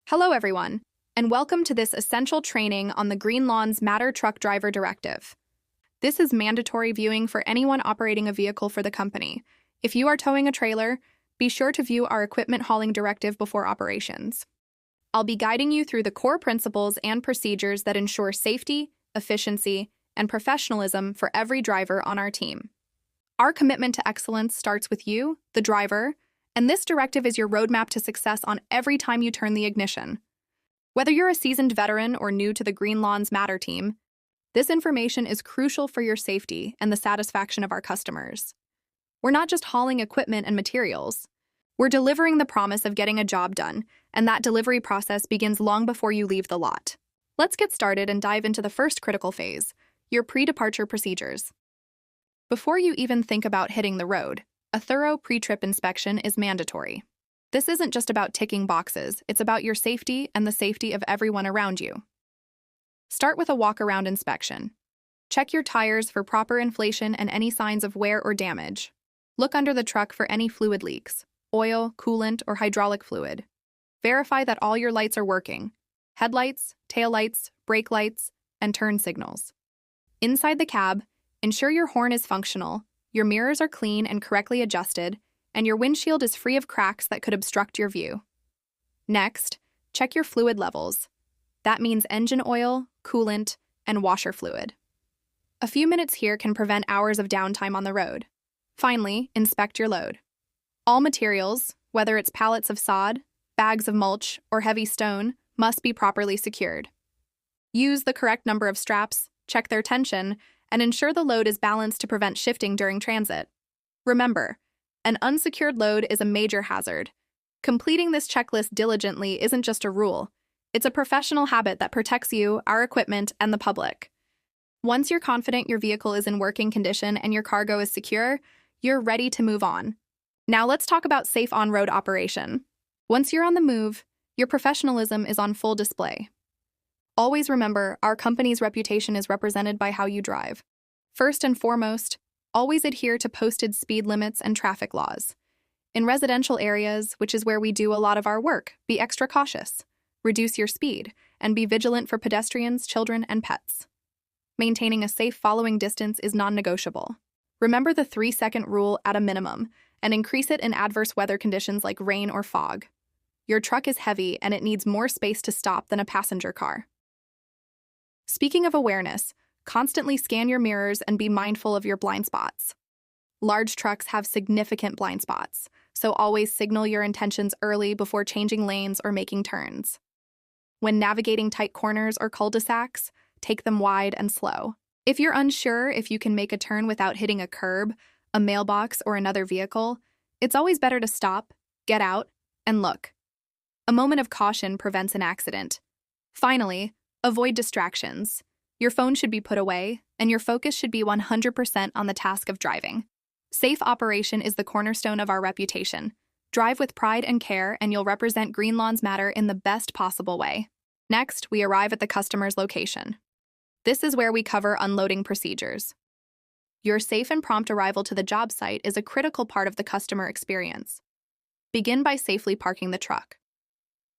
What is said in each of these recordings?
Hello, everyone, and welcome to this essential training on the Green Lawns Matter Truck Driver Directive. This is mandatory viewing for anyone operating a vehicle for the company. If you are towing a trailer, be sure to view our equipment hauling directive before operations. I'll be guiding you through the core principles and procedures that ensure safety, efficiency, and professionalism for every driver on our team. Our commitment to excellence starts with you, the driver, and this directive is your roadmap to success on every time you turn the ignition. Whether you're a seasoned veteran or new to the Green Lawns Matter team, this information is crucial for your safety and the satisfaction of our customers. We're not just hauling equipment and materials. We're delivering the promise of getting a job done, and that delivery process begins long before you leave the lot. Let's get started and dive into the first critical phase, your pre-departure procedures. Before you even think about hitting the road, a thorough pre-trip inspection is mandatory. This isn't just about ticking boxes, it's about your safety and the safety of everyone around you. Start with a walk-around inspection. Check your tires for proper inflation and any signs of wear or damage. Look under the truck for any fluid leaks, oil, coolant, or hydraulic fluid. Verify that all your lights are working: headlights, taillights, brake lights, and turn signals. Inside the cab, ensure your horn is functional, your mirrors are clean and correctly adjusted, and your windshield is free of cracks that could obstruct your view. Next, check your fluid levels. That means engine oil, coolant, and washer fluid. A few minutes here can prevent hours of downtime on the road. Finally, inspect your load. All materials, whether it's pallets of sod, bags of mulch, or heavy stone, must be properly secured. Use the correct number of straps, check their tension, and ensure the load is balanced to prevent shifting during transit. Remember, an unsecured load is a major hazard. Completing this checklist diligently isn't just a rule. It's a professional habit that protects you, our equipment, and the public. Once you're confident your vehicle is in working condition and your cargo is secure, you're ready to move on. Now let's talk about safe on-road operation. Once you're on the move, your professionalism is on full display. Always remember, our company's reputation is represented by how you drive. First and foremost, always adhere to posted speed limits and traffic laws. In residential areas, which is where we do a lot of our work, be extra cautious. Reduce your speed, and be vigilant for pedestrians, children, and pets. Maintaining a safe following distance is non-negotiable. Remember the 3-second rule at a minimum, and increase it in adverse weather conditions like rain or fog. Your truck is heavy and it needs more space to stop than a passenger car. Speaking of awareness, constantly scan your mirrors and be mindful of your blind spots. Large trucks have significant blind spots, so always signal your intentions early before changing lanes or making turns. When navigating tight corners or cul-de-sacs, take them wide and slow. If you're unsure if you can make a turn without hitting a curb, a mailbox, or another vehicle, it's always better to stop, get out, and look. A moment of caution prevents an accident. Finally, avoid distractions. Your phone should be put away, and your focus should be 100% on the task of driving. Safe operation is the cornerstone of our reputation. Drive with pride and care, and you'll represent Green Lawns Matter in the best possible way. Next, we arrive at the customer's location. This is where we cover unloading procedures. Your safe and prompt arrival to the job site is a critical part of the customer experience. Begin by safely parking the truck.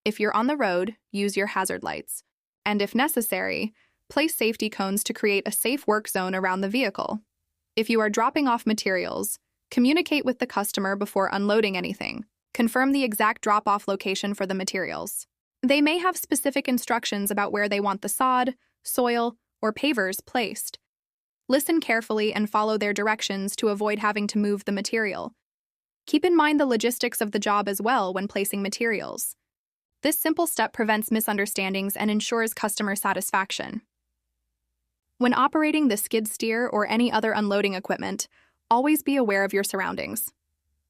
If you're on the road, use your hazard lights. And if necessary, place safety cones to create a safe work zone around the vehicle. If you are dropping off materials, communicate with the customer before unloading anything. Confirm the exact drop-off location for the materials. They may have specific instructions about where they want the sod, soil, or pavers placed. Listen carefully and follow their directions to avoid having to move the material. Keep in mind the logistics of the job as well when placing materials. This simple step prevents misunderstandings and ensures customer satisfaction. When operating the skid steer or any other unloading equipment, always be aware of your surroundings.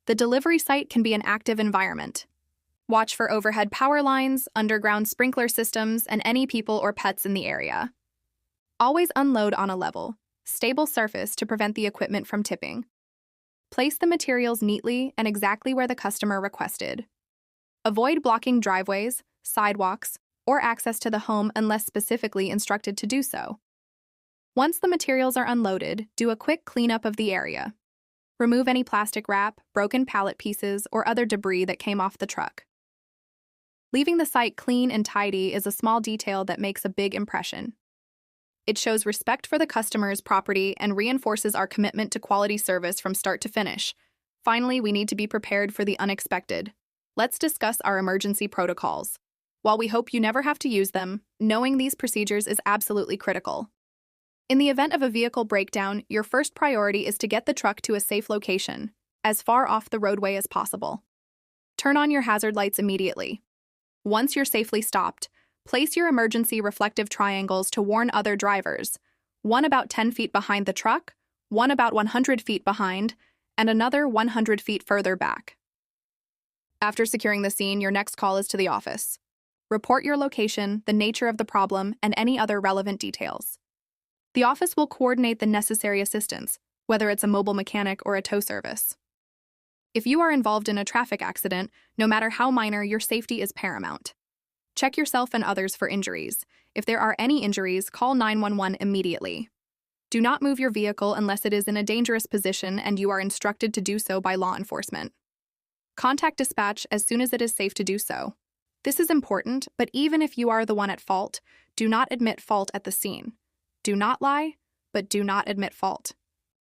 The delivery site can be an active environment. Watch for overhead power lines, underground sprinkler systems, and any people or pets in the area. Always unload on a level, stable surface to prevent the equipment from tipping. Place the materials neatly and exactly where the customer requested. Avoid blocking driveways, sidewalks, or access to the home unless specifically instructed to do so. Once the materials are unloaded, do a quick cleanup of the area. Remove any plastic wrap, broken pallet pieces, or other debris that came off the truck. Leaving the site clean and tidy is a small detail that makes a big impression. It shows respect for the customer's property and reinforces our commitment to quality service from start to finish. Finally, we need to be prepared for the unexpected. Let's discuss our emergency protocols. While we hope you never have to use them, knowing these procedures is absolutely critical. In the event of a vehicle breakdown, your first priority is to get the truck to a safe location, as far off the roadway as possible. Turn on your hazard lights immediately. Once you're safely stopped, place your emergency reflective triangles to warn other drivers, one about 10 feet behind the truck, one about 100 feet behind, and another 100 feet further back. After securing the scene, your next call is to the office. Report your location, the nature of the problem, and any other relevant details. The office will coordinate the necessary assistance, whether it's a mobile mechanic or a tow service. If you are involved in a traffic accident, no matter how minor, your safety is paramount. Check yourself and others for injuries. If there are any injuries, call 911 immediately. Do not move your vehicle unless it is in a dangerous position and you are instructed to do so by law enforcement. Contact dispatch as soon as it is safe to do so. This is important, but even if you are the one at fault, do not admit fault at the scene. Do not lie, but do not admit fault.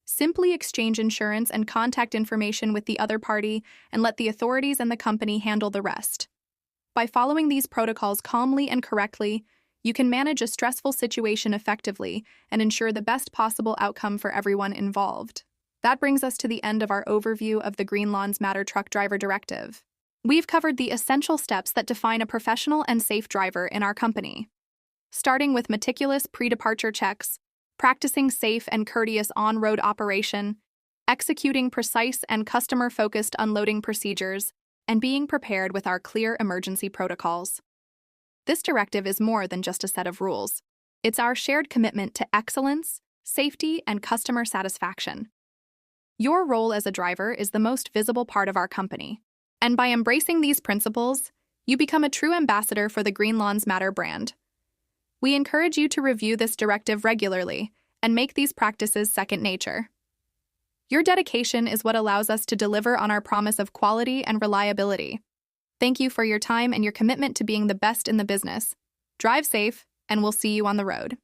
Simply exchange insurance and contact information with the other party and let the authorities and the company handle the rest. By following these protocols calmly and correctly, you can manage a stressful situation effectively and ensure the best possible outcome for everyone involved. That brings us to the end of our overview of the Green Lawns Matter Truck Driver Directive. We've covered the essential steps that define a professional and safe driver in our company. Starting with meticulous pre-departure checks, practicing safe and courteous on-road operation, executing precise and customer-focused unloading procedures, and being prepared with our clear emergency protocols. This directive is more than just a set of rules. It's our shared commitment to excellence, safety, and customer satisfaction. Your role as a driver is the most visible part of our company, and by embracing these principles, you become a true ambassador for the Green Lawns Matter brand. We encourage you to review this directive regularly and make these practices second nature. Your dedication is what allows us to deliver on our promise of quality and reliability. Thank you for your time and your commitment to being the best in the business. Drive safe, and we'll see you on the road.